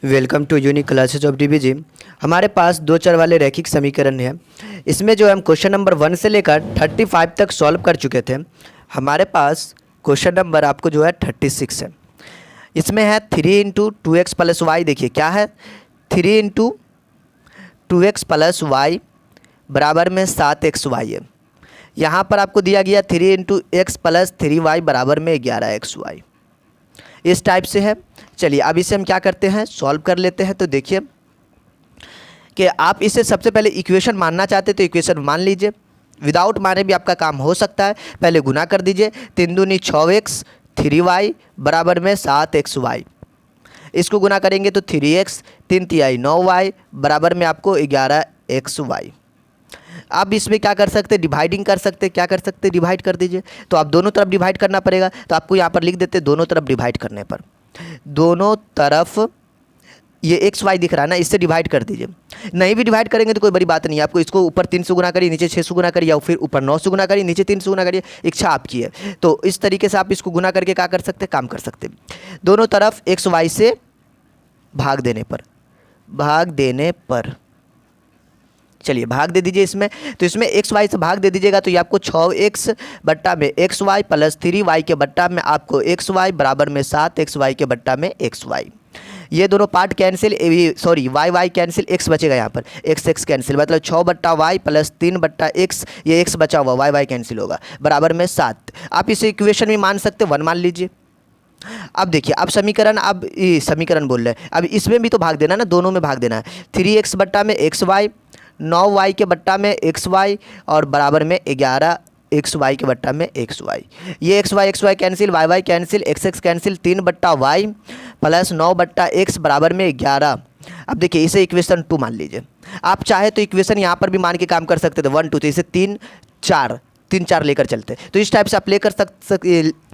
Welcome to unique classes of DBG. हमारे पास दो चर वाले रैखिक समीकरण है। इसमें जो हम क्वेश्चन नंबर 1 से लेकर 35 तक सॉल्व कर चुके थे। हमारे पास क्वेश्चन नंबर आपको जो है 36 है। इसमें है 3 इंटू 2x प्लस वाई। देखिए क्या है, 3 इंटू 2x प्लस वाई बराबर में 7xy है। यहाँ पर आपको दिया गया 3 इंटू एक्स प्लस 3y बराबर में 11xy। इस टाइप से है। चलिए अब इसे हम क्या करते हैं, सॉल्व कर लेते हैं। तो देखिए कि आप इसे सबसे पहले इक्वेशन मानना चाहते तो इक्वेशन मान लीजिए, विदाउट माने भी आपका काम हो सकता है। पहले गुना कर दीजिए, 3 दूनी 6x 3y बराबर में 7xy। इसको गुना करेंगे तो 3x 3 तिहाई 9y बराबर में आपको 11xy। आप इसमें क्या कर सकते हैं, डिवाइडिंग कर सकते हैं। क्या कर सकते हैं, डिवाइड कर दीजिए। तो आप दोनों तरफ डिवाइड करना पड़ेगा, तो आपको यहाँ पर लिख देते हैं दोनों तरफ डिवाइड करने पर। दोनों तरफ ये एक्स वाई दिख रहा है ना, इससे डिवाइड कर दीजिए। नहीं भी डिवाइड करेंगे तो कोई बड़ी बात नहीं है। आपको इसको ऊपर 3 से गुना करिए, नीचे 6 से गुना करिए, या फिर ऊपर 9 से गुना करिए, नीचे 3 से गुना करिए। इच्छा आपकी है। तो इस तरीके से आप इसको गुना करके क्या कर सकते हैं, काम कर सकते हैं। दोनों तरफ एक्स वाई से भाग देने पर चलिए भाग दे दीजिए इसमें। तो इसमें एक्स वाई से भाग दे दीजिएगा तो ये आपको 6x बट्टा में एक्स वाई प्लस 3y के बट्टा में आपको एक्स वाई बराबर में 7xy के बट्टा में xy। ये दोनों part cancel, sorry y cancel, x बचेगा यहाँ पर, x कैंसिल, मतलब 6 बट्टा वाई प्लस 3 बट्टा x, ये x बचा हुआ y कैंसिल होगा बराबर में 7। आप इसे इक्वेशन में मान सकते 1 मान लीजिए। अब देखिए, अब समीकरण, अब समीकरण बोल रहे हैं, अब इसमें भी तो भाग देना ना, दोनों में भाग देना है। 3x बट्टा में xy, 9y के बट्टा में xy और बराबर में 11xy के बट्टा में xy। ये xy cancel, y cancel, x cancel, 3 बट्टा वाई प्लस 9 बट्टा x बराबर में 11। अब देखिए इसे इक्वेशन 2 मान लीजिए। आप चाहे तो इक्वेशन यहाँ पर भी मान के काम कर सकते थे 1 2, तो इसे 3 4 लेकर चलते। तो इस टाइप से आप लेकर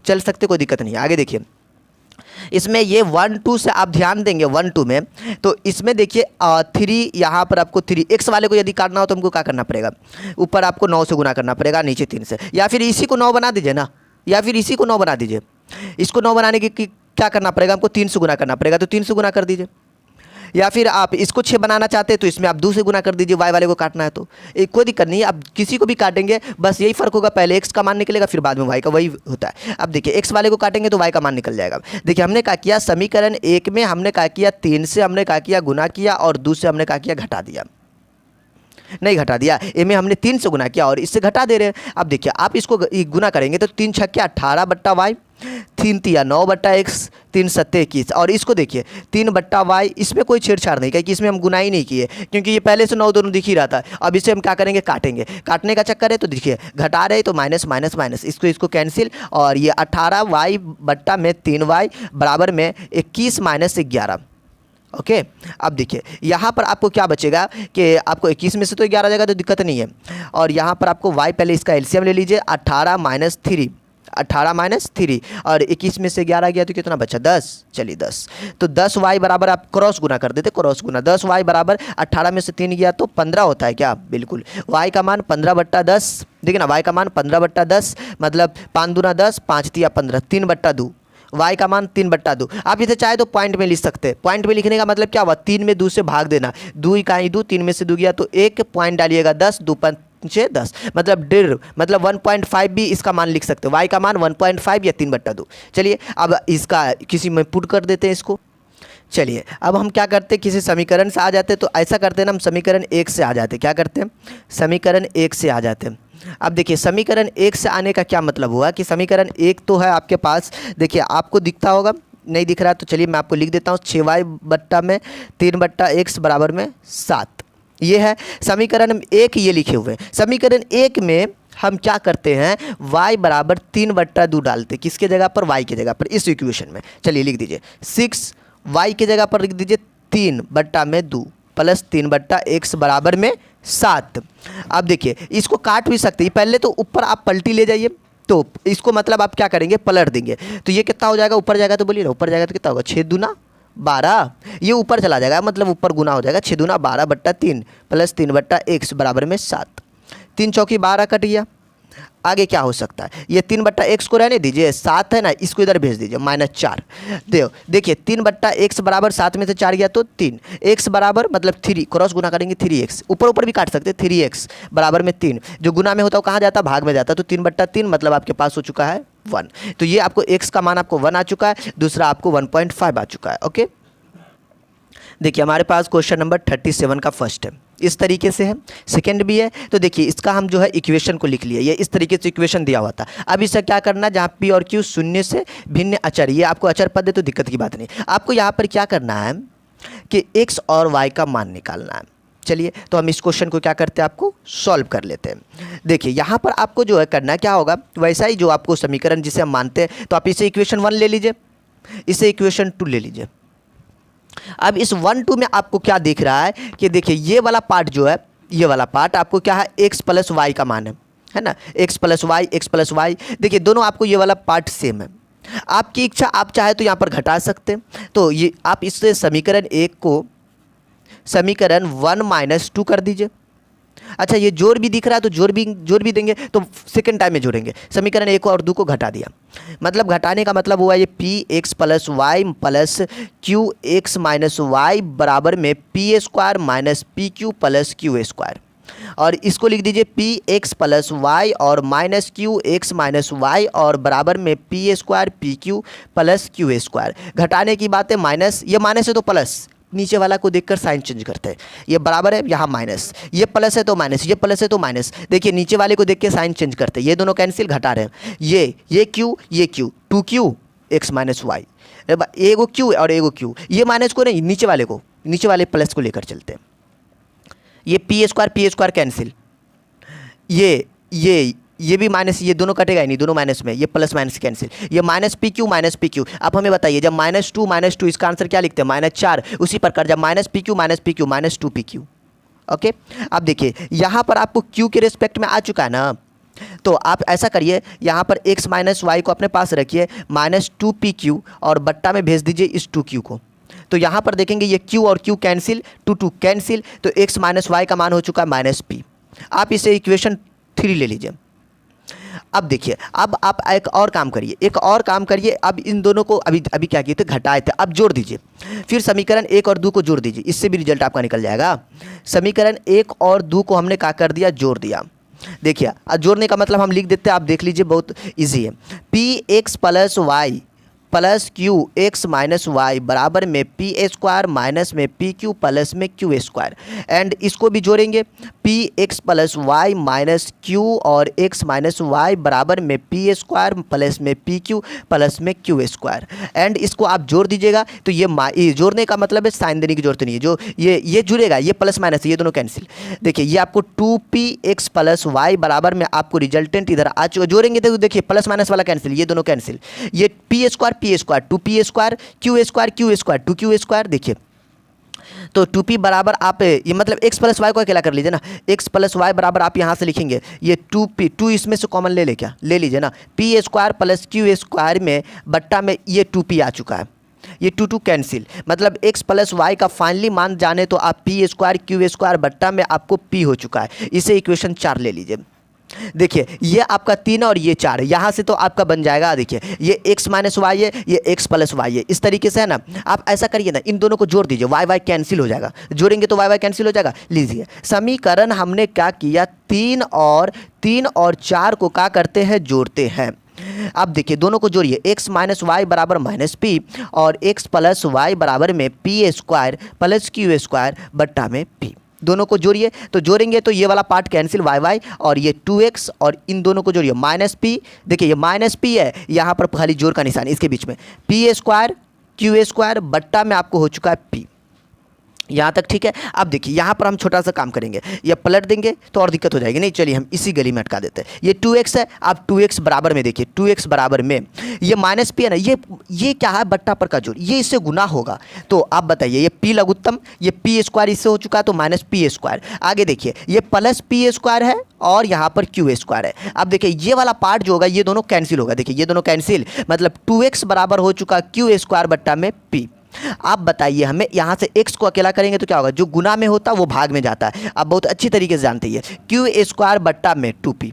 चल सकते, कोई दिक्कत नहीं है। आगे देखिए, इसमें ये 1 2 से आप ध्यान देंगे 1 2 में, तो इसमें देखिए 3, यहाँ पर आपको 3 एक्स वाले को यदि काटना हो तो हमको क्या करना पड़ेगा, ऊपर आपको 9 से गुना करना पड़ेगा, नीचे 3 से, या फिर इसी को 9 बना दीजिए ना, या फिर इसी को 9 बना दीजिए। इसको 9 बनाने की क्या करना पड़ेगा, हमको 3 से गुना करना पड़ेगा, तो 3 से गुना कर दीजिए। या फिर आप इसको 6 बनाना चाहते हैं तो इसमें आप 2 से गुना कर दीजिए, वाई वाले को काटना है तो कोई दिक्कत नहीं है। आप किसी को भी काटेंगे, बस यही फ़र्क होगा, पहले एक्स का मान निकलेगा फिर बाद में वाई का, वही होता है। अब देखिए एक्स वाले को काटेंगे तो वाई का मान निकल जाएगा। देखिए हमने क्या किया, समीकरण 1 में हमने क्या किया, 3 से हमने क्या किया, गुना किया, और 2 से हमने क्या किया, घटा दिया। नहीं घटा दिया, ए में हमने 3 से गुना किया और इससे घटा दे रहे हैं। अब देखिए आप इसको गुना करेंगे तो 3 छक्के 18 बट्टा वाई, 3 तिया 9 बट्टा एक्स, 3 सत्ते 21, और इसको देखिए 3 बट्टा वाई। इसमें कोई छेड़छाड़ नहीं, क्योंकि इसमें हम गुना ही नहीं किए, क्योंकि ये पहले से 9 दोनों दिख ही रहा था। अब इसे हम क्या करेंगे, काटेंगे। काटने का चक्कर है तो देखिए घटा रहे तो माइनस माइनस माइनस, इसको कैंसिल, और ये 18 वाई बट्टा में 3 वाई बराबर में 21 माइनस 11। ओके अब देखिए यहाँ पर आपको क्या बचेगा कि आपको 21 में से तो 11 जाएगा तो दिक्कत नहीं है, और यहाँ पर आपको y, पहले इसका एलसीएम ले लीजिए, 18 माइनस 3 और 21 में से 11 गया तो कितना बचा, 10। चलिए 10, तो 10y बराबर, आप क्रॉस गुना कर देते, क्रॉस गुना, 10y बराबर 18 में से 3 गया तो 15 होता है क्या, बिल्कुल। y का मान 15 बट्टा 10, देखिए ना, y का मान 15 बट्टा 10 मतलब 5 दूना 10, 5 तिया 15, 3 बट्टा 2, y का मान 3 बट्टा 2। आप इसे चाहे तो पॉइंट में लिख सकते हैं। पॉइंट में लिखने का मतलब क्या हुआ, 3 में 2 से भाग देना, 2 इकाई 2, 3 में से 2 गया तो 1 पॉइंट डालिएगा, 10 2 5 10, मतलब 1.5, मतलब 1.5 भी इसका मान लिख सकते हो। y का मान 1.5 या 3 बट्टा 2। चलिए अब इसका किसी में पुट कर देते हैं इसको। चलिए अब हम क्या करते हैं, किसी समीकरण से आ जाते हैं तो ऐसा करते हैं ना, हम समीकरण 1 से आ जाते हैं। क्या करते हैं, समीकरण 1 से आ जाते हैं। अब देखिए समीकरण 1 से आने का क्या मतलब हुआ कि समीकरण 1 तो है आपके पास, देखिए आपको दिखता होगा, नहीं दिख रहा तो चलिए मैं आपको लिख देता हूँ, 6y बट्टा में 3 बट्टा x बराबर में 7। ये है समीकरण 1, ये लिखे हुए हैं। समीकरण 1 में हम क्या करते हैं, y बराबर 3 बट्टा 2 डालते, किसके जगह पर, y की जगह पर, इस इक्वेशन में। चलिए लिख दीजिए 6, y की जगह पर लिख दीजिए 3 बट्टा में 2 प्लस 3 बट्टा x बराबर में 7। अब देखिए इसको काट भी सकते हैं, पहले तो ऊपर आप पलटी ले जाइए, तो इसको मतलब आप क्या करेंगे, पलट देंगे, तो ये कितना हो जाएगा, ऊपर जाएगा तो बोलिए ना, ऊपर जाएगा तो कितना होगा, 6 दूना 12, ये ऊपर चला जाएगा, मतलब ऊपर गुना हो जाएगा, 6 दूना 12 बट्टा 3 प्लस 3 बट्टा x बराबर में 7। 3 चौकी 12 कट गया। आगे क्या हो सकता है, ये 3/x को रहने दीजिए, 7 है ना, इसको इधर भेज दीजिए -4। देखिए 3/x बराबर 7 में से 4 गया तो 3, x बराबर मतलब 3, क्रॉस गुना करेंगे 3x, ऊपर ऊपर भी काट सकते हैं, 3x बराबर में 3, जो गुना में होता है वो कहाँ जाता है, भाग में जाता है, तो 3/3 मतलब आपके पास हो चुका है 1। तो ये आपको x का मान आपको 1 आ चुका है, दूसरा आपको 1.5 आ चुका है। ओके, देखिए हमारे पास क्वेश्चन नंबर 37 का फर्स्ट है, इस तरीके से है, सेकंड भी है। तो देखिए इसका हम जो है इक्वेशन को लिख लिए, ये इस तरीके से इक्वेशन दिया हुआ था। अब इसका क्या करना है, जहाँ p और q शून्य से भिन्न अचर, ये आपको अचर पद है तो दिक्कत की बात नहीं, आपको यहाँ पर क्या करना है कि x और y का मान निकालना है। चलिए तो हम इस क्वेश्चन को क्या करते हैं, आपको सॉल्व कर लेते हैं। देखिए यहाँ पर आपको जो है करना क्या होगा, वैसा ही जो आपको समीकरण जिसे हम मानते हैं, तो आप इसे इक्वेशन 1 ले लीजिए, इसे इक्वेशन 2 ले लीजिए। अब इस 1 2 में आपको क्या दिख रहा है कि देखिए ये वाला पार्ट जो है, ये वाला पार्ट आपको क्या है, x प्लस वाई का मान है ना, x plus Y, x plus Y. देखिए दोनों आपको ये वाला पार्ट सेम है, आपकी इच्छा, आप चाहे तो यहाँ पर घटा सकते हैं। तो ये आप इससे समीकरण 1 को समीकरण 1 - 2 कर दीजिए। अच्छा ये जोड़ भी दिख रहा है तो जोड़ भी देंगे, तो सेकंड टाइम में जोड़ेंगे, समीकरण 1 और 2 को घटा दिया, मतलब घटाने का मतलब हुआ ये px plus Y plus qx minus Y बराबर में p² minus pq plus q², और इसको लिख दीजिए px प्लस वाई और माइनस qx माइनस वाई और बराबर में p² pq प्लस q²। घटाने की बात है, माइनस, ये माइनस है तो प्लस, नीचे वाला को देखकर साइन चेंज करते हैं, ये बराबर है यहाँ माइनस, ये प्लस है तो माइनस, ये प्लस है तो माइनस। देखिए नीचे वाले को देख के साइन चेंज करते हैं, ये दोनों कैंसिल, घटा रहे हैं, ये Q, 2q x minus Y, एगो क्यू और एगो क्यू, ये माइनस को नहीं, नीचे वाले प्लस को लेकर चलते हैं, ये p² कैंसिल, ये भी माइनस, ये दोनों कटेगा ही नहीं, दोनों माइनस में, ये प्लस माइनस कैंसिल, ये माइनस पी क्यू। अब हमें बताइए जब -2 इसका आंसर क्या लिखते हैं, -4, उसी प्रकार जब -pq -2pq। ओके, अब देखिए यहाँ पर आपको q के रिस्पेक्ट में आ चुका है ना, तो आप ऐसा करिए, यहाँ पर x माइनस वाई को अपने पास रखिए, -2pq और बट्टा में भेज दीजिए इस 2q को। तो यहाँ पर देखेंगे ये q और q कैंसिल, 2 कैंसिल, तो x माइनस वाई का मान हो चुका है -p। आप इसे इक्वेशन 3 ले लीजिए। अब देखिए, अब आप एक और काम करिए, अब इन दोनों को अभी क्या किए थे, घटाए थे, अब जोड़ दीजिए, फिर समीकरण 1 और 2 को जोड़ दीजिए, इससे भी रिजल्ट आपका निकल जाएगा। समीकरण 1 और 2 को हमने क्या कर दिया, जोड़ दिया। देखिए जोड़ने का मतलब हम लिख देते हैं, आप देख लीजिए, बहुत ईजी है, px plus Y plus qx minus Y बराबर में p² माइनस में pq प्लस में q², एंड इसको भी जोड़ेंगे, px plus Y minus q और x माइनस वाई बराबर में p² प्लस में pq प्लस में q², एंड इसको आप जोड़ दीजिएगा। तो ये जोड़ने का मतलब है साइन देने की जरूरत नहीं है, जो ये जुड़ेगा, ये प्लस माइनस, ये दोनों कैंसिल। देखिए ये आपको 2px प्लस वाई बराबर में आपको रिजल्टेंट इधर आ चुका, जोड़ेंगे तो देखिए प्लस माइनस वाला कैंसिल, ये दोनों कैंसिल, ये p² 2p² q² 2q²। देखिए तो 2p बराबर आप ये मतलब x प्लस वाई को अकेला कर लीजिए ना, x प्लस वाई बराबर आप यहाँ से लिखेंगे, ये 2p, 2 इसमें से कॉमन ले लीजिए ना, p² प्लस q² में बट्टा में ये 2p आ चुका है, ये 2 कैंसिल, मतलब x प्लस वाई का फाइनली मान जाने तो आप p² q² बट्टा में आपको p हो चुका है, इसे इक्वेशन 4 ले लीजिए। देखिए ये आपका 3 और ये 4, यहाँ से तो आपका बन जाएगा, देखिए ये x माइनस वाई है, ये x प्लस वाई है, इस तरीके से है ना। आप ऐसा करिए ना, इन दोनों को जोड़ दीजिए, y कैंसिल हो जाएगा, जोड़ेंगे तो y कैंसिल हो जाएगा। लीजिए समीकरण हमने क्या किया, 3 और 4 को क्या करते हैं, जोड़ते हैं। अब देखिए दोनों को जोड़िए, x माइनस वाई बराबर -p और x प्लस वाई बराबर में p² प्लस q² बट्टा में p, दोनों को जोड़िए। तो जोड़ेंगे तो ये वाला पार्ट कैंसिल, y और ये 2x, और इन दोनों को जोड़िए -p। देखिए ये -p है, यहाँ पर खाली जोड़ का निशान, इसके बीच में p² q² बट्टा में आपको हो चुका है p। यहाँ तक ठीक है। अब देखिए यहाँ पर हम छोटा सा काम करेंगे, ये पलट देंगे तो और दिक्कत हो जाएगी, नहीं चलिए हम इसी गली में अटका देते हैं। ये 2x है, आप 2x बराबर में देखिए, 2x बराबर में ये -p है ना, ये क्या है, बट्टा पर का जोड़, ये इससे गुना होगा। तो आप बताइए, ये p लघुत्तम, ये p² इससे हो चुका है तो -p²। आगे देखिए ये प्लस p² है और यहाँ पर q² है। अब देखिए ये वाला पार्ट जो होगा ये दोनों कैंसिल होगा, देखिए ये दोनों कैंसिल, मतलब 2x बराबर हो चुका q² बट्टा में p। आप बताइए हमें, यहाँ से x को अकेला करेंगे तो क्या होगा, जो गुना में होता है वो भाग में जाता है, आप बहुत अच्छी तरीके से जानते हैं, q² बट्टा में 2p।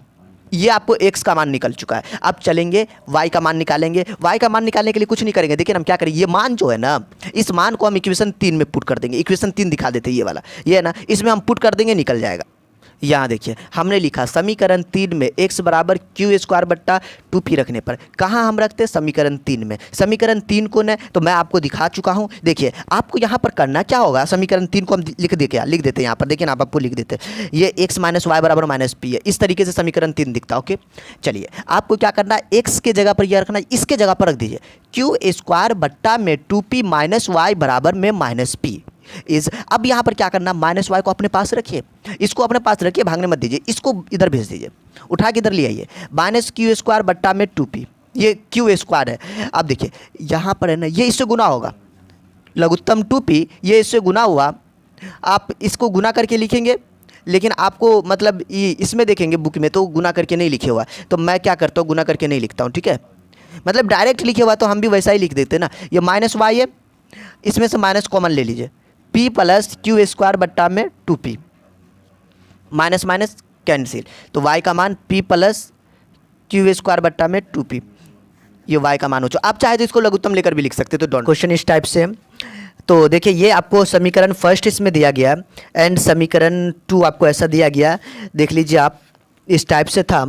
ये आपको x का मान निकल चुका है। अब चलेंगे y का मान निकालेंगे। y का मान निकालने के लिए कुछ नहीं करेंगे, देखिए हम क्या करेंगे, ये मान जो है ना, इस मान को हम इक्वेशन 3 में पुट कर देंगे। इक्वेशन 3 दिखा देते हैं, ये वाला, ये है ना, इसमें हम पुट कर देंगे, निकल जाएगा। यहाँ देखिए हमने लिखा समीकरण 3 में x बराबर क्यू स्क्वायर बट्टा 2p रखने पर, कहाँ हम रखते हैं, समीकरण 3 में। समीकरण 3 को न तो मैं आपको दिखा चुका हूँ। देखिए आपको यहाँ पर करना क्या होगा, समीकरण 3 को हम लिख देते हैं यहाँ पर, देखिए ना, आप आपको लिख देते हैं, ये x माइनस वाई बराबर माइनस पी है। इस तरीके से समीकरण 3 दिखता है। ओके, चलिए आपको क्या करना है, x के जगह पर यह रखना है, इसके जगह पर रख दीजिए क्यू स्क्वायर बट्टा में 2p माइनस वाई बराबर में माइनस पी इज। अब यहाँ पर क्या करना, माइनस वाई को अपने पास रखिए, इसको अपने पास रखिए, भागने मत दीजिए, इसको इधर भेज दीजिए, उठा के इधर ले आइए, माइनस क्यू स्क्वायर बट्टा में 2p, ये क्यू स्क्वायर है। अब देखिए यहाँ पर है ना, ये इससे गुना होगा, लघुत्तम 2p ये इससे गुना हुआ, आप इसको गुना करके लिखेंगे, लेकिन आपको मतलब इसमें देखेंगे बुक में तो गुना करके नहीं लिखे हुआ, तो मैं क्या करता हूँ, गुना करके नहीं लिखता हूँ, ठीक है, मतलब डायरेक्ट लिखे हुआ तो हम भी वैसा ही लिख देते ना। ये माइनस वाई है, इसमें से माइनस कॉमन ले लीजिए, p प्लस क्यू स्क्वायर बट्टा में 2p, माइनस माइनस कैंसिल, तो y का मान p प्लस क्यू स्क्वायर बट्टा में 2p, ये y का मान हो चुका। आप चाहे तो इसको लघुत्तम लेकर भी लिख सकते, तो डोंट। क्वेश्चन इस टाइप से, तो देखिए ये आपको समीकरण फर्स्ट इसमें दिया गया एंड समीकरण 2 आपको ऐसा दिया गया, देख लीजिए आप, इस टाइप से था।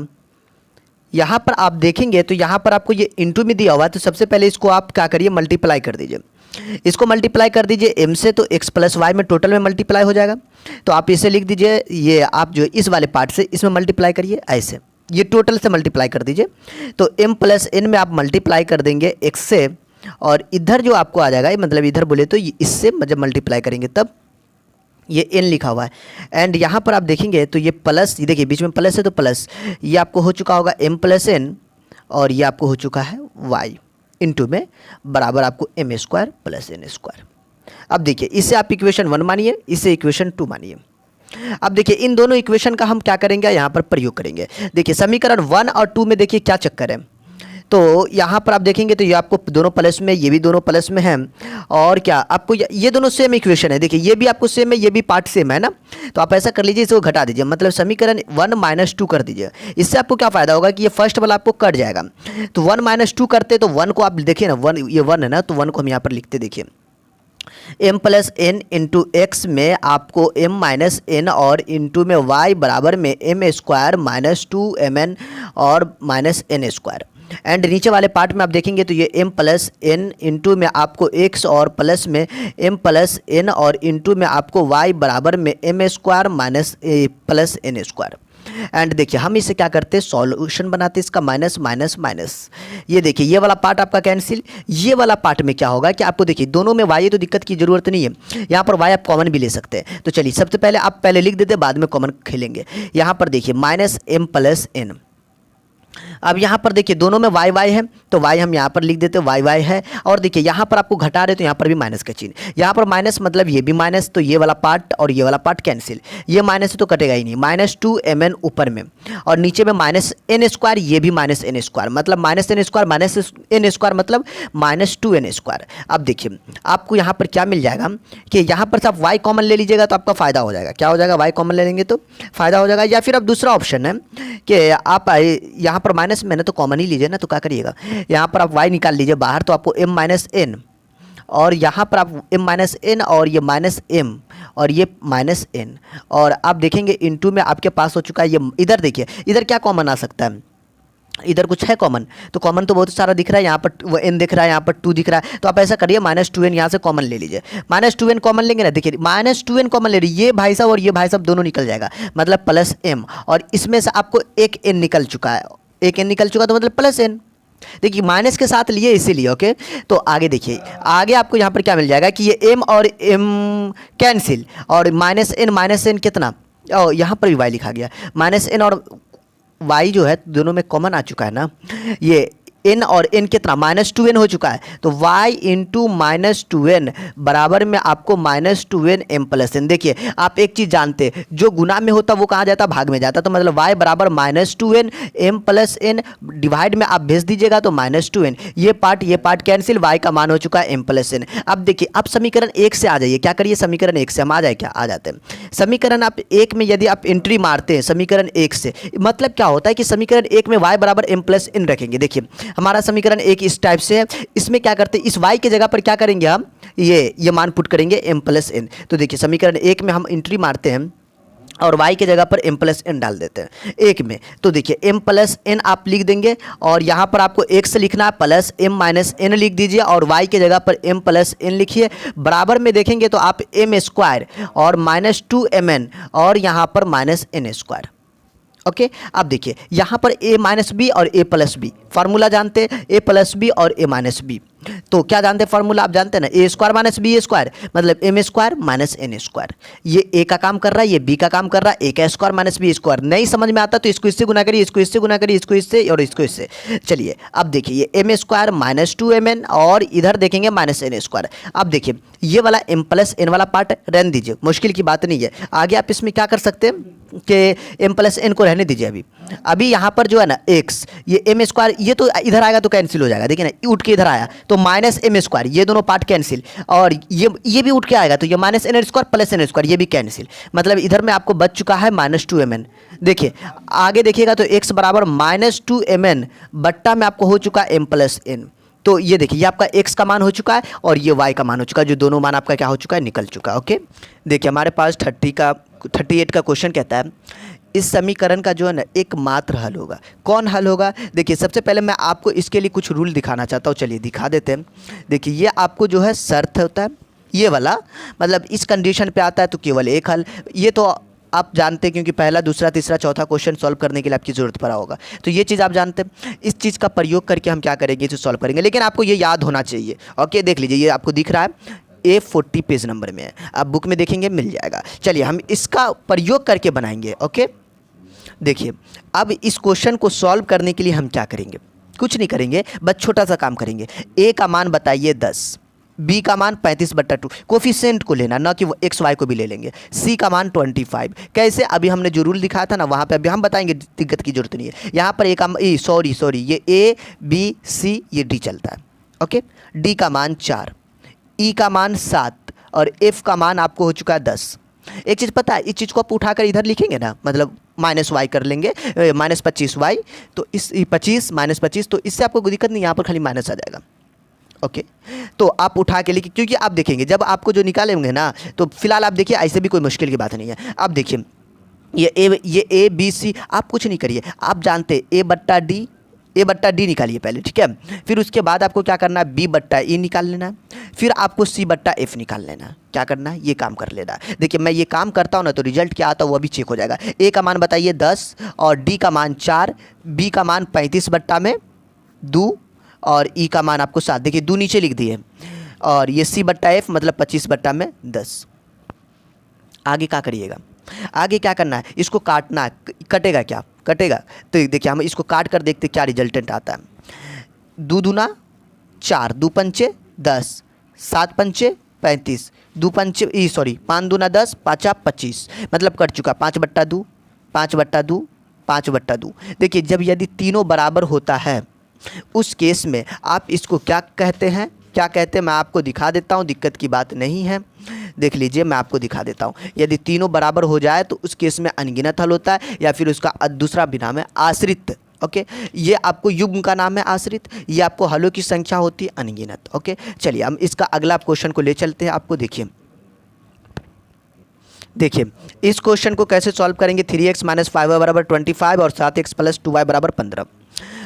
यहाँ पर आप देखेंगे तो यहाँ पर आपको ये इंटू में दिया हुआ है, तो सबसे पहले इसको आप क्या करिए, मल्टीप्लाई कर दीजिए, इसको मल्टीप्लाई कर दीजिए m से, तो x प्लस वाई में टोटल में मल्टीप्लाई हो जाएगा, तो आप इसे लिख दीजिए, ये आप जो इस वाले पार्ट से इसमें मल्टीप्लाई करिए, ऐसे ये टोटल से मल्टीप्लाई कर दीजिए, तो m प्लस n में आप मल्टीप्लाई कर देंगे x से, और इधर जो आपको आ जाएगा, मतलब इधर बोले तो इससे जब मल्टीप्लाई करेंगे तब ये n लिखा हुआ है, एंड यहाँ पर आप देखेंगे तो ये प्लस, ये देखिए बीच में प्लस है तो प्लस, ये आपको हो चुका होगा m प्लस n, और ये आपको हो चुका है y इंटू में बराबर आपको m square plus n square. अब देखिए इसे आप इक्वेशन 1 मानिए, इसे इक्वेशन 2 मानिए। अब देखिए इन दोनों इक्वेशन का हम क्या करेंगे, यहाँ पर प्रयोग करेंगे। देखिए समीकरण 1 और 2 में देखिए क्या चक्कर है, तो यहाँ पर आप देखेंगे तो ये आपको दोनों प्लस में, ये भी दोनों प्लस में है, और क्या आपको ये दोनों सेम इक्वेशन है, देखिए ये भी आपको सेम है, ये भी पार्ट सेम है ना, तो आप ऐसा कर लीजिए, इसको घटा दीजिए, मतलब समीकरण 1 माइनस 2 कर दीजिए। इससे आपको क्या फ़ायदा होगा कि ये फर्स्ट वाला आपको कट जाएगा, तो 1 माइनस 2 करते तो 1 को आप देखिए ना, 1 ये 1 है ना, तो 1 को हम यहाँ पर लिखते, देखिए m plus N into X में आपको m माइनस एन और इंटू में y बराबर में m स्क्वायर माइनस 2mn और माइनस n स्क्वायर, एंड नीचे वाले पार्ट में आप देखेंगे तो ये m प्लस एन इंटू में आपको x और प्लस में m प्लस एन और इंटू में आपको y बराबर में m square minus plus n square. And देखिए हम इसे क्या करते हैं, सॉल्यूशन बनाते हैं इसका, माइनस माइनस माइनस, ये देखिए ये वाला पार्ट आपका कैंसिल, ये वाला पार्ट में क्या होगा कि आपको देखिए दोनों में y है तो दिक्कत की जरूरत नहीं है, यहाँ पर y आप कॉमन भी ले सकते हैं। तो चलिए सबसे पहले आप पहले लिख देते, बाद में कॉमन खेलेंगे। यहाँ पर देखिए माइनस m प्लस एन, अब यहाँ पर देखिए दोनों में वाई वाई है, तो वाई हम यहाँ पर लिख देते हैं, वाई वाई है, और देखिए यहाँ पर आपको घटा रहे तो यहाँ पर भी माइनस का चिन्ह, यहाँ पर माइनस मतलब ये भी माइनस, तो ये वाला पार्ट और ये वाला पार्ट कैंसिल, ये माइनस तो कटेगा ही नहीं, माइनस 2mn ऊपर में, और नीचे में माइनस एन स्क्वायर, ये भी माइनस एन स्क्वायर, मतलब minus N square minus N square मतलब माइनस 2n स्क्वायर। अब देखिए आपको यहाँ पर क्या मिल जाएगा कि यहाँ पर से आप वाई कॉमन ले लीजिएगा तो आपका फ़ायदा हो जाएगा, क्या हो जाएगा, वाई कॉमन ले लेंगे तो फ़ायदा हो जाएगा। या फिर अब दूसरा ऑप्शन है कि आप यहाँ पर माइनस मैंने तो कॉमन ही लीजिए ना, तो क्या करिएगा, यहाँ पर आप y निकाल लीजिए बाहर, तो आपको m माइनस एन, और यहाँ पर आप m माइनस एन और ये माइनस m और ये माइनस n, और आप देखेंगे इनटू में आपके पास हो चुका है ये, इधर देखिए इधर क्या कॉमन आ सकता है, इधर कुछ है कॉमन, तो कॉमन तो बहुत सारा दिख रहा है, यहाँ पर n दिख रहा है, यहाँ पर 2 दिख रहा है, तो आप ऐसा करिए माइनस 2n यहाँ से कॉमन ले लीजिए, माइनस 2n कॉमन लेंगे ना, देखिए माइनस 2n कॉमन ले रही, ये भाई साहब और ये भाई साहब दोनों निकल जाएगा, मतलब प्लस m, और इसमें से आपको एक n निकल चुका है, एक n निकल चुका तो मतलब प्लस n, देखिए माइनस के साथ लिए इसीलिए। ओके, तो आगे देखिए, आगे आपको यहाँ पर क्या मिल जाएगा कि ये m और m कैंसिल, और माइनस n कितना, और यहाँ पर भी y लिखा गया, माइनस n और y जो है दोनों में कॉमन आ चुका है ना, ये n और n कितना -2n हो चुका है, तो y इंटू -2n बराबर में आपको -2n m प्लस n। देखिए आप एक चीज़ जानते हैं, जो गुना में होता वो कहाँ जाता, भाग में जाता, तो मतलब y बराबर -2n m plus n, divide में आप भेज दीजिएगा तो -2n, ये पार्ट कैंसिल, y का मान हो चुका है m प्लस n। अब देखिए अब समीकरण 1 से आ जाइए, क्या करिए समीकरण 1 से हम आ जाए, क्या आ जाते हैं समीकरण आप 1 में, यदि आप एंट्री मारते हैं समीकरण 1 से, मतलब क्या होता है कि समीकरण 1 में y बराबर m प्लस n रखेंगे। देखिए हमारा समीकरण 1 इस टाइप से है, इसमें क्या करते हैं, इस y की जगह पर क्या करेंगे हम, ये मान पुट करेंगे m प्लस n। तो देखिए समीकरण 1 में हम एंट्री मारते हैं और y की जगह पर m प्लस n डाल देते हैं 1 में, तो देखिए m प्लस n आप लिख देंगे और यहाँ पर आपको x लिखना है, प्लस m माइनस n लिख दीजिए और y की जगह पर m प्लस n लिखिए, बराबर में देखेंगे तो आप m स्क्वायर और -2mn और यहाँ पर -n स्क्वायर। ओके अब देखिए यहाँ पर a माइनस बी और a प्लस बी फार्मूला जानते हैं, a प्लस बी और a माइनस बी, तो क्या जानते हैं फार्मूला आप जानते हैं ना, A square minus B square मतलब M square minus N square. ये ए का काम कर रहा है, ये बी का काम कर रहा है, ए का स्क्वायर माइनस बी स्क्वायर। नहीं समझ में आता तो इसको इससे गुना करिए, इसको इससे गुना करिए, इसको इससे और इसको इससे। चलिए अब देखिए ये एम स्क्वायर -2mn और इधर देखेंगे -n स्क्वायर। अब देखिए ये वाला m प्लस n वाला पार्ट रहने दीजिए, मुश्किल की बात नहीं है। आगे आप इसमें क्या कर सकते हैं कि m प्लस n को रहने दीजिए। अभी यहाँ पर जो है ना x, ये m स्क्वायर ये तो इधर आएगा तो कैंसिल हो जाएगा, देखिए ना उठ के इधर आया तो -m स्क्वायर, ये दोनों पार्ट कैंसिल, और ये भी उठ के आएगा तो ये -n square plus n square ये भी कैंसिल, मतलब इधर में आपको बच चुका है -2mn। देखिए आगे देखिएगा तो x बराबर -2mn बट्टा में आपको हो चुका है m प्लस n। तो ये देखिए ये आपका x का मान हो चुका है और ये y का मान हो चुका है, जो दोनों मान आपका क्या हो चुका है, निकल चुका है। ओके देखिए हमारे पास 38 का क्वेश्चन कहता है इस समीकरण का जो है ना एकमात्र हल होगा। कौन हल होगा, देखिए सबसे पहले मैं आपको इसके लिए कुछ रूल दिखाना चाहता हूँ, चलिए दिखा देते हैं। देखिए ये आपको जो है शर्त होता है ये वाला, मतलब इस कंडीशन पे आता है तो केवल एक हल, ये तो आप जानते हैं क्योंकि पहला दूसरा तीसरा चौथा क्वेश्चन सॉल्व करने के लिए आपकी ज़रूरत पड़ा होगा, तो ये चीज़ आप जानते हैं। इस चीज़ का प्रयोग करके हम क्या करेंगे, इसे सॉल्व करेंगे, लेकिन आपको ये याद होना चाहिए। ओके देख लीजिए ये आपको दिख रहा है A40 पेज नंबर में है, आप बुक में देखेंगे मिल जाएगा। चलिए हम इसका प्रयोग करके बनाएंगे। ओके देखिए अब इस क्वेश्चन को सॉल्व करने के लिए हम क्या करेंगे, कुछ नहीं करेंगे, बस छोटा सा काम करेंगे। a का मान बताइए 10, b का मान 35/2, कोफिशिएंट को लेना ना कि वो एक्स वाई को भी ले लेंगे। c का मान 25, कैसे अभी हमने जो रूल दिखाया था ना वहाँ पे अभी हम बताएंगे, दिक्कत की जरूरत नहीं है। यहाँ पर सॉरी ये a b c ये d चलता है। ओके d का मान 4, e का मान 7 और f का मान आपको हो चुका है 10। एक चीज़ पता है, इस चीज़ को आप उठाकर इधर लिखेंगे ना, मतलब -y कर लेंगे, -25y, तो इस 25 -25, तो इससे आपको कोई दिक्कत नहीं, यहाँ पर खाली माइनस आ जाएगा। ओके तो आप उठा के लिखिए, क्योंकि आप देखेंगे जब आपको जो निकालेंगे ना, तो फिलहाल आप देखिए ऐसे भी कोई मुश्किल की बात नहीं है। अब देखिए ये ए बी सी आप कुछ नहीं करिए, आप जानते ए बट्टा डी निकालिए पहले, ठीक है। फिर उसके बाद आपको क्या करना है, बी बट्टा ई निकाल लेना है, फिर आपको सी बट्टा एफ निकाल लेना है। क्या करना है, ये काम कर लेना है। देखिए मैं ये काम करता हूँ ना तो रिजल्ट क्या आता है वो अभी चेक हो जाएगा। ए का मान बताइए 10 और डी का मान 4, बी का मान 35/2 और ई का मान आपको 7। देखिए 2 नीचे लिख दिए, और ये सी बट्टा एफ मतलब 25/10। आगे क्या करिएगा, आगे क्या करना है, इसको काटना है, कटेगा क्या, कटेगा। तो देखिए हम इसको काट कर देखते क्या रिजल्टेंट आता है। 2 दूना 4, 2 पंचे 10, 7 पंचे 35, 5 दूना 10, 5 25, मतलब कट चुका 5/2, 5/2, 5/2। देखिए जब यदि तीनों बराबर होता है उस केस में आप इसको क्या कहते हैं, क्या कहते हैं मैं आपको दिखा देता हूँ, दिक्कत की बात नहीं है। देख लीजिए मैं आपको दिखा देता हूँ, यदि तीनों बराबर हो जाए तो उस केस में अनगिनत हल होता है, या फिर उसका दूसरा भी नाम है आश्रित। ओके ये आपको युग्म का नाम है आश्रित, ये आपको हलों की संख्या होती है अनगिनत। ओके चलिए हम इसका अगला क्वेश्चन को ले चलते हैं। आपको देखिए इस क्वेश्चन को कैसे सॉल्व करेंगे। 3x - 5y बराबर 25 और 7x + 2y बराबर 15।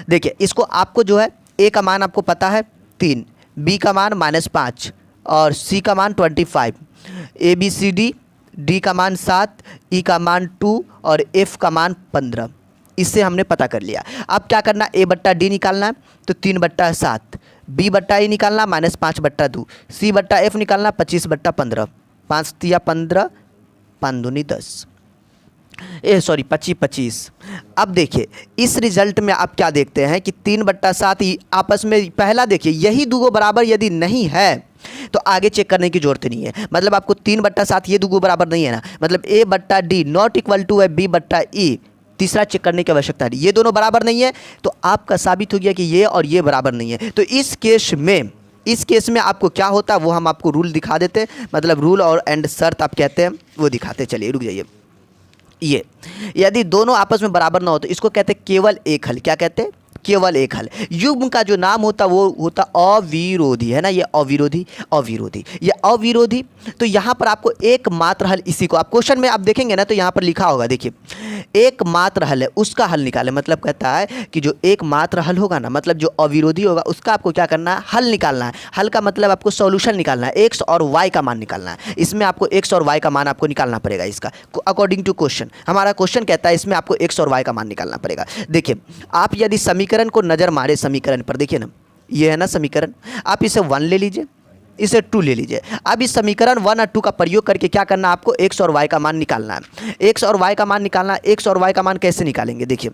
देखिए इसको आपको जो है a का मान आपको पता है 3, b का मान -5 और c का मान 25, a b c d का मान 7, e का मान 2 और f का मान 15। इससे हमने पता कर लिया। अब क्या करना, a बट्टा डी निकालना है तो 3/7, b बट्टा e निकालना -5/2, c बट्टा f निकालना 25/15, 5 × 3 = 15, 5 दूनी 10। सॉरी 25-25। अब देखिए इस रिजल्ट में आप क्या देखते हैं कि 3/7 ही आपस में, पहला देखिए यही दो बराबर यदि नहीं है तो आगे चेक करने की जरूरत नहीं है। मतलब आपको 3/7 ये दो बराबर नहीं है ना, मतलब A/D नॉट इक्वल टू है B/E, तीसरा चेक करने की आवश्यकता नहीं। ये दोनों बराबर नहीं है तो आपका साबित हो गया कि ये और ये बराबर नहीं है। तो इस केस में आपको क्या होता है वो हम आपको रूल दिखा देते हैं, मतलब रूल और एंड शर्त आप कहते हैं वो दिखाते। चलिए रुक जाइए। ये यदि दोनों आपस में बराबर ना हो तो इसको कहते हैं केवल एक हल। क्या कहते हैं? केवल एक हल। युग्म का जो नाम होता वो होता अविरोधी, है ना, ये अविरोधी ये अविरोधी। तो यहाँ पर आपको एकमात्र हल, इसी को आप क्वेश्चन में आप देखेंगे ना तो यहाँ पर लिखा होगा, देखिए एकमात्र हल है उसका हल निकाले। मतलब कहता है कि जो एकमात्र हल होगा ना, मतलब जो अविरोधी होगा उसका आपको क्या करना है, हल निकालना है। हल का मतलब आपको सॉल्यूशन निकालना है, एक्स और वाई का मान निकालना है। इसमें आपको एक्स और वाई का मान आपको निकालना पड़ेगा इसका, अकॉर्डिंग टू क्वेश्चन। हमारा क्वेश्चन कहता है इसमें आपको एक्स और वाई का मान निकालना पड़ेगा। देखिए आप यदि समीकरण को नजर मारे, समीकरण पर देखिए ना, ये है ना समीकरण, आप इसे 1 ले लीजिए, इसे 2 ले लीजिए। अब इस समीकरण 1 और 2 का प्रयोग करके क्या करना है, आपको एक्स और वाई का मान निकालना है। एक्स और वाई का मान निकालना, एक्स और वाई का मान कैसे निकालेंगे, देखिए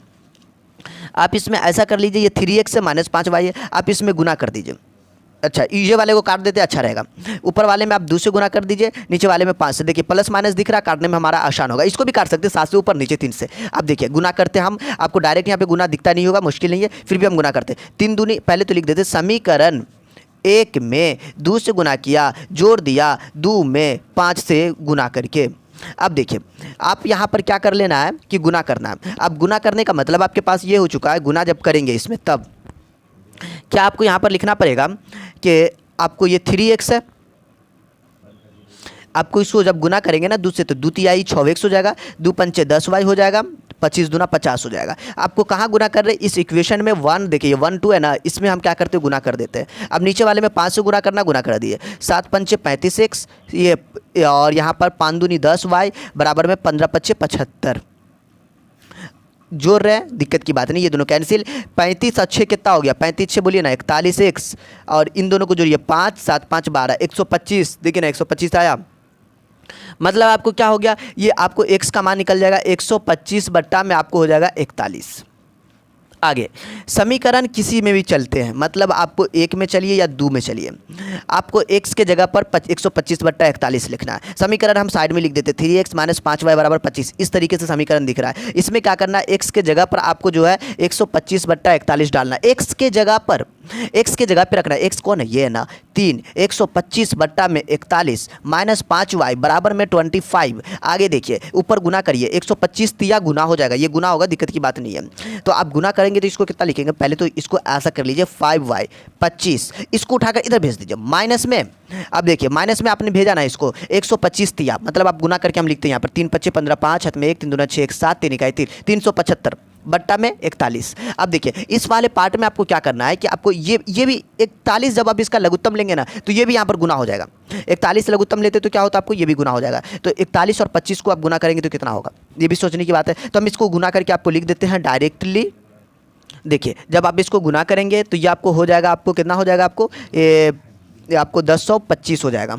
आप इसमें ऐसा कर लीजिए, ये 3x से -5y है, आप इसमें गुना कर दीजिए। अच्छा ये वाले को काट देते अच्छा रहेगा। ऊपर वाले में आप 2 से गुना कर दीजिए, नीचे वाले में 5 से। देखिए प्लस माइनस दिख रहा है, काटने में हमारा आसान होगा। इसको भी काट सकते हैं 7 से ऊपर, नीचे 3 से। अब देखिए गुना करते हैं हम, आपको डायरेक्ट यहाँ पे गुना दिखता नहीं होगा, मुश्किल नहीं है, फिर भी हम गुना करते हैं। 3 दूनी, पहले तो लिख देते समीकरण 1 में 2 से गुना किया, जोड़ दिया 2 में 5 से गुना करके। अब देखिए आप यहाँ पर क्या कर लेना है कि गुना करना है। अब गुना करने का मतलब आपके पास ये हो चुका है, गुना जब करेंगे इसमें तब क्या आपको यहाँ पर लिखना पड़ेगा कि आपको ये 3x है, आपको इसको जब गुना करेंगे ना 2 से तो 2 तिहाई 6x हो जाएगा, 2 पंचे 10y हो जाएगा, 25 दूना 50 हो जाएगा। आपको कहाँ गुना कर रहे हैं, इस इक्वेशन में 1, देखिए 1 2 है ना, इसमें हम क्या करते हैं गुना कर देते हैं। अब नीचे वाले में 5 से गुना करना, गुना कर दिए, 7 पंचे 35x, ये और यहाँ पर 5 दूनी 10y बराबर में 15 पच्चे 75। जोड़ रहे हैं, दिक्कत की बात नहीं, ये दोनों कैंसिल। 35 और 6 कितना हो गया, 35 6 बोलिए ना 41x, और इन दोनों को जोड़िए 5 7 5 12 125। देखिए ना 125 आया, मतलब आपको क्या हो गया, ये आपको x का मान निकल जाएगा 125 बट्टा में आपको हो जाएगा 41। आगे समीकरण किसी में भी चलते हैं, मतलब आपको 1 में चलिए या 2 में चलिए, आपको x के जगह पर 125/41 लिखना है। समीकरण हम साइड में लिख देते 3x - 5y = 25। इस तरीके से समीकरण दिख रहा है। इसमें क्या करना है, x के जगह पर आपको जो है 125/41 डालना है। x के जगह पर रखना है। x कौन है, ये है ना 3, 125/41 - 5y बराबर में 25। आगे देखिए ऊपर गुना करिए, 125 तिया गुना हो जाएगा, ये गुना होगा, दिक्कत की बात नहीं है। तो आप गुना करेंगे तो इसको कितना लिखेंगे, पहले तो इसको ऐसा कर लीजिए 5y 25, इसको उठाकर इधर भेज दीजिए माइनस में। अब देखिए माइनस में आपने भेजा ना इसको 125 तिया, मतलब आप गुना करके हम लिखते हैं यहाँ पर 3 5 15 5 हाथ में 1 3 दूना 6 1 7 3 इकाई 3 375 बट्टा में 41। अब देखिए इस वाले पार्ट में आपको क्या करना है कि आपको ये भी 41, जब आप इसका लघुत्तम लेंगे ना तो ये भी यहाँ पर गुना हो जाएगा। 41 लघुत्तम लेते तो क्या होता है, आपको ये भी गुना हो जाएगा। तो 41 और 25 को आप गुना करेंगे तो कितना होगा, ये भी सोचने की बात है। तो हम इसको गुना करके आपको लिख देते हैं डायरेक्टली। देखिए जब आप इसको गुना करेंगे तो ये आपको हो जाएगा, आपको कितना हो जाएगा, आपको ये आपको 1025 हो जाएगा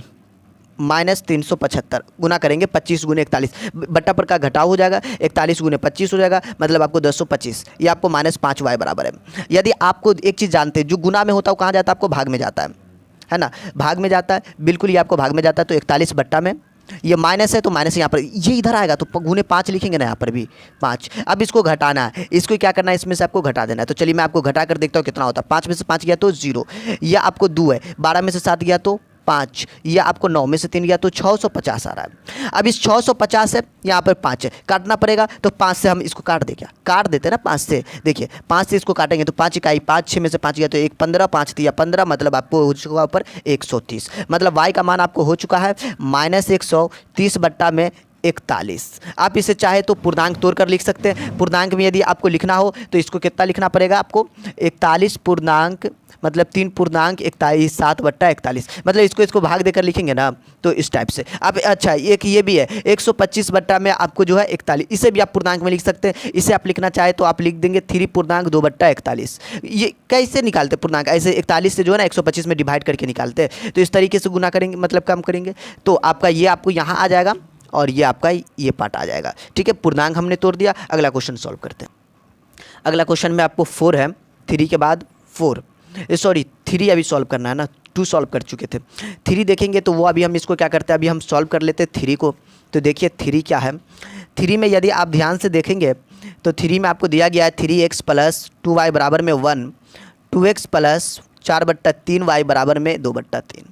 -375। गुना करेंगे 25 गुने 41, बट्टा पर का घटाव हो जाएगा, 41 गुने 25 हो जाएगा, मतलब आपको 1025। ये आपको -5y बराबर है। यदि आपको एक चीज़ जानते हैं, जो गुना में होता है वो कहाँ जाता है, आपको भाग में जाता है ना, भाग में जाता है, बिल्कुल ये आपको भाग में जाता है। तो 41 बट्टा में ये माइनस है तो माइनस यहाँ पर ये इधर आएगा तो गुने 5 लिखेंगे ना, यहाँ पर भी 5। अब इसको घटाना है, इसको क्या करना है, इसमें से आपको घटा देना है। तो चलिए मैं आपको घटा कर देखता हूँ कितना होता है। 5 में से 5 गया तो 0, यह आपको 2 है। 12 में से 7 गया तो 5, या आपको 9 में से 3 गया तो 650 आ रहा है। अब इस 650 है, यहाँ पर 5 है, काटना पड़ेगा। तो 5 से हम इसको काट दे, क्या काट देते हैं ना 5 से। देखिए 5 से इसको काटेंगे तो 5 इकाई 5, 6 में से 5 गया तो 1 15, 5 3 15, मतलब आपको हो चुका ऊपर 130। मतलब y का मान आपको हो चुका है -130 बट्टा में 41। आप इसे चाहे तो पूर्णांक तोड़ कर लिख सकते हैं। पूर्णांक में यदि आपको लिखना हो तो इसको कितना लिखना पड़ेगा, आपको 41 पूर्णांक मतलब 3 पूर्णांक 41 7/41, मतलब इसको भाग देकर लिखेंगे ना तो इस टाइप से आप। अच्छा एक ये भी है 125 बट्टा में आपको जो है 41, इसे भी आप पूर्णांक में लिख सकते हैं। इसे आप लिखना चाहे तो आप लिख देंगे 3 पूर्णांक 2/41। ये कैसे निकालते पूर्णांक, ऐसे 41 से जो है ना 125 में डिवाइड करके निकालते हैं। तो इस तरीके से गुना करेंगे, मतलब कम करेंगे तो आपका ये आपको यहाँ आ जाएगा। और ये आपका ये पार्ट आ जाएगा। ठीक है, पूर्णांक हमने तोड़ दिया। अगला क्वेश्चन सॉल्व करते हैं। अगला क्वेश्चन में आपको 4 है, 3 के बाद 4, सॉरी 3 अभी सॉल्व करना है ना, 2 सॉल्व कर चुके थे। 3 देखेंगे तो वो अभी हम इसको क्या करते हैं, अभी हम सॉल्व कर लेते हैं 3 को। तो देखिए 3 क्या है, 3 में यदि आप ध्यान से देखेंगे तो 3 में आपको दिया गया है 3x प्लस 2y बराबर में 1, 2x प्लस 4/3y बराबर में 2/3।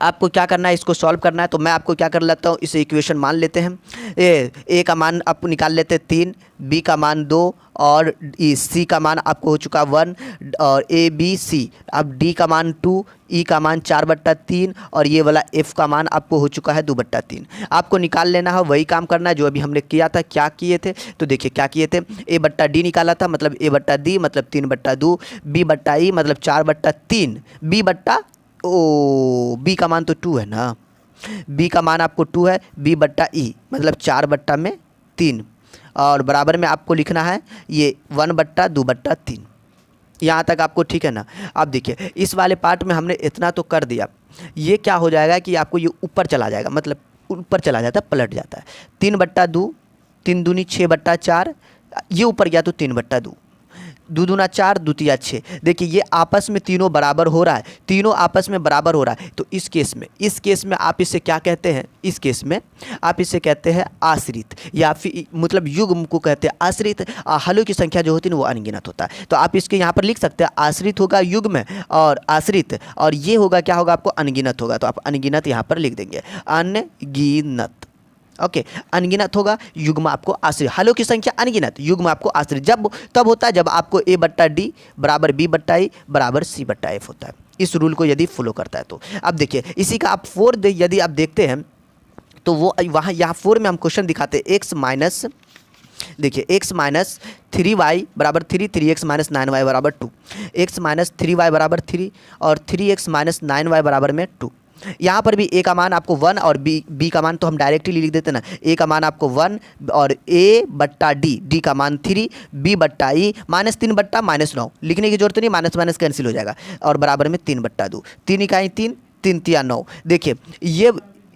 आपको क्या करना है, इसको सॉल्व करना है। तो मैं आपको क्या कर लेता हूँ, इसे इक्वेशन मान लेते हैं। ए का मान आपको निकाल लेते हैं 3, बी का मान 2 और सी का मान आपको हो चुका 1 और ए बी सी। अब डी का मान 2, ई का मान 4/3 और ये वाला एफ का मान आपको हो चुका है 2/3। आपको निकाल लेना है, वही काम करना है जो अभी हमने किया था। क्या किए थे, तो देखिए क्या किए थे, ए बट्टा डी निकाला था, मतलब ए बट्टा डी मतलब 3/2, बी बट्टा ई मतलब 4/3, बी बट्टा बी का मान तो 2 है ना, बी का मान आपको 2 है, बी बट्टा ई मतलब 4/3 और बराबर में आपको लिखना है ये 1/2/3। यहाँ तक आपको ठीक है ना। अब देखिए इस वाले पार्ट में हमने इतना तो कर दिया, ये क्या हो जाएगा कि आपको ये ऊपर चला जाएगा, मतलब ऊपर चला जाता है, पलट जाता है। 3/2, 3 दूनी 6/4, ये ऊपर गया तो 3/2, 2 दूना 4, 2 तिया 6। देखिए ये आपस में तीनों बराबर हो रहा है, तीनों आपस में बराबर हो रहा है। तो इस केस में आप इसे क्या कहते हैं, इस केस में आप इसे कहते हैं आश्रित, या फिर मतलब युग्म को कहते हैं आश्रित। हलों की संख्या जो होती है ना वो अनगिनत होता है। तो आप इसके यहाँ पर लिख सकते हैं आश्रित होगा युग्म और आश्रित, और ये होगा क्या होगा आपको अनगिनत होगा। तो आप अनगिनत यहाँ पर लिख देंगे, अनगिनत। ओके, अनगिनत होगा, युग्म आपको आश्रित। हलों की संख्या अनगिनत, युग्म आपको आश्रित जब तब होता है जब आपको ए बट्टा डी बराबर बी बट्टा ई बराबर सी बट्टा एफ होता है। इस रूल को यदि फॉलो करता है तो। अब देखिए इसी का आप 4 यदि आप देखते हैं तो वो वहाँ यहाँ 4 में हम क्वेश्चन दिखाते हैं एक्स माइनस, देखिए x माइनस 3y बराबर 3, 3x माइनस 9y बराबर 2, x माइनस 3y बराबर 3 और 3x माइनस 9y बराबर में 2। यहाँ पर भी a का मान आपको 1 और b का मान तो हम डायरेक्टली लिख देते ना, a का मान आपको 1 और a बट्टा d का मान 3, b बट्टा ई -3/-9 लिखने की जरूरत नहीं, माइनस माइनस कैंसिल हो जाएगा और बराबर में 3/2, 3 इकाई 3, 3 तिया 9। देखिए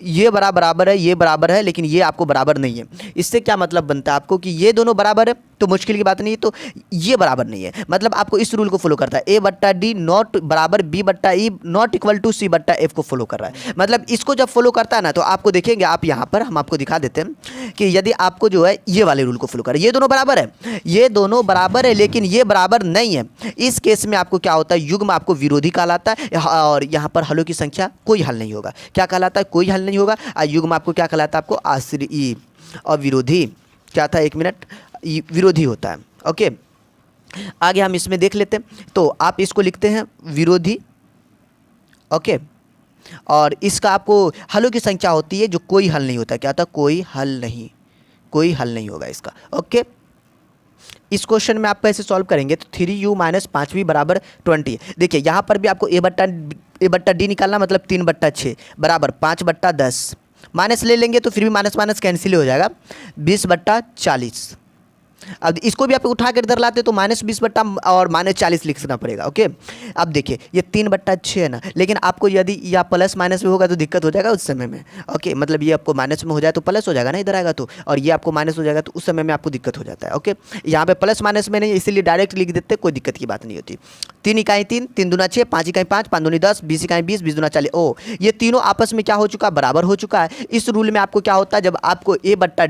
ये बराबर है, ये बराबर है, लेकिन ये आपको बराबर नहीं है। इससे क्या मतलब बनता है आपको कि ये दोनों बराबर है तो मुश्किल की बात नहीं है, तो ये बराबर नहीं है, मतलब आपको इस रूल को फॉलो करता है। ए बट्टा डी नॉट बराबर बी बट्टा ई नॉट इक्वल टू सी बट्टा एफ को फॉलो कर रहा है। मतलब इसको जब फॉलो करता है ना तो आपको देखेंगे, आप यहाँ पर हम आपको दिखा देते हैं कि यदि आपको जो है ये वाले रूल को फॉलो करें, ये दोनों बराबर है, ये दोनों बराबर है, लेकिन ये बराबर नहीं है। इस केस में आपको क्या होता है, युग्म आपको विरोधी कहलाता है और यहाँ पर हलों की संख्या कोई हल नहीं होगा। क्या कहलाता है, कोई हल नहीं होगा। युग्म आपको क्या कहलाता है, आपको आश्रित, और विरोधी क्या था, 1 मिनट, विरोधी होता है। ओके, आगे हम इसमें देख लेते हैं। तो आप इसको लिखते हैं विरोधी। ओके, और इसका आपको हलों की संख्या होती है जो कोई हल नहीं होता। क्या होता, कोई हल नहीं, कोई हल नहीं होगा इसका। ओके, इस क्वेश्चन में आप कैसे सॉल्व करेंगे, तो 3u माइनस 5v बराबर 20। देखिए यहाँ पर भी आपको ए बट्टा डी निकालना, मतलब 3/6 बराबर 5/10, माइनस ले लेंगे तो फिर भी माइनस माइनस कैंसिल हो जाएगा, 20/40। अब इसको भी आप उठा कर इधर लाते तो -20 और -40 लिखना पड़ेगा। ओके, अब देखिए ये 3/6 है ना, लेकिन आपको यदि या प्लस माइनस में होगा तो दिक्कत हो जाएगा उस समय में। ओके, मतलब ये आपको माइनस में हो जाए तो प्लस हो जाएगा ना, इधर आएगा तो, और ये आपको माइनस हो जाएगा तो उस समय में आपको दिक्कत हो जाता है। ओके, यहाँ पे प्लस माइनस में नहीं, इसीलिए डायरेक्ट लिख देते, कोई दिक्कत की बात नहीं होती। 3 इकाई 3, 3 दूना 6, 5 इकाई 5, 5 दूनी 10, 20 इकाई 20, 20 दूना 40। ओ, ये तीनों आपस में क्या हो चुका, बराबर हो चुका है। इस रूल में आपको क्या होता है, जब आपको ए बट्टा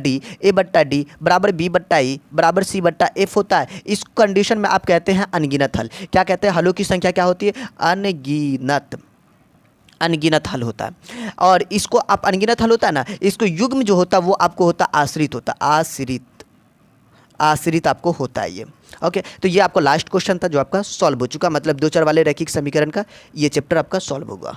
डी बराबर बी बट्टा ई बराबर सी बट्टा एफ होता है, इस कंडीशन में आप कहते हैं अनगिनत हल। क्या कहते हैं, हलों की संख्या क्या होती है, अनगिनत, अनगिनत हल होता है। और इसको आप अनगिनत हल होता है ना, इसको युग्म जो होता है वो आपको होता आश्रित होता, आश्रित आपको होता है ये। ओके, तो ये आपको लास्ट क्वेश्चन था जो आपका सॉल्व हो चुका, मतलब 2-4 वाले रैखिक समीकरण का ये चैप्टर आपका सॉल्व होगा।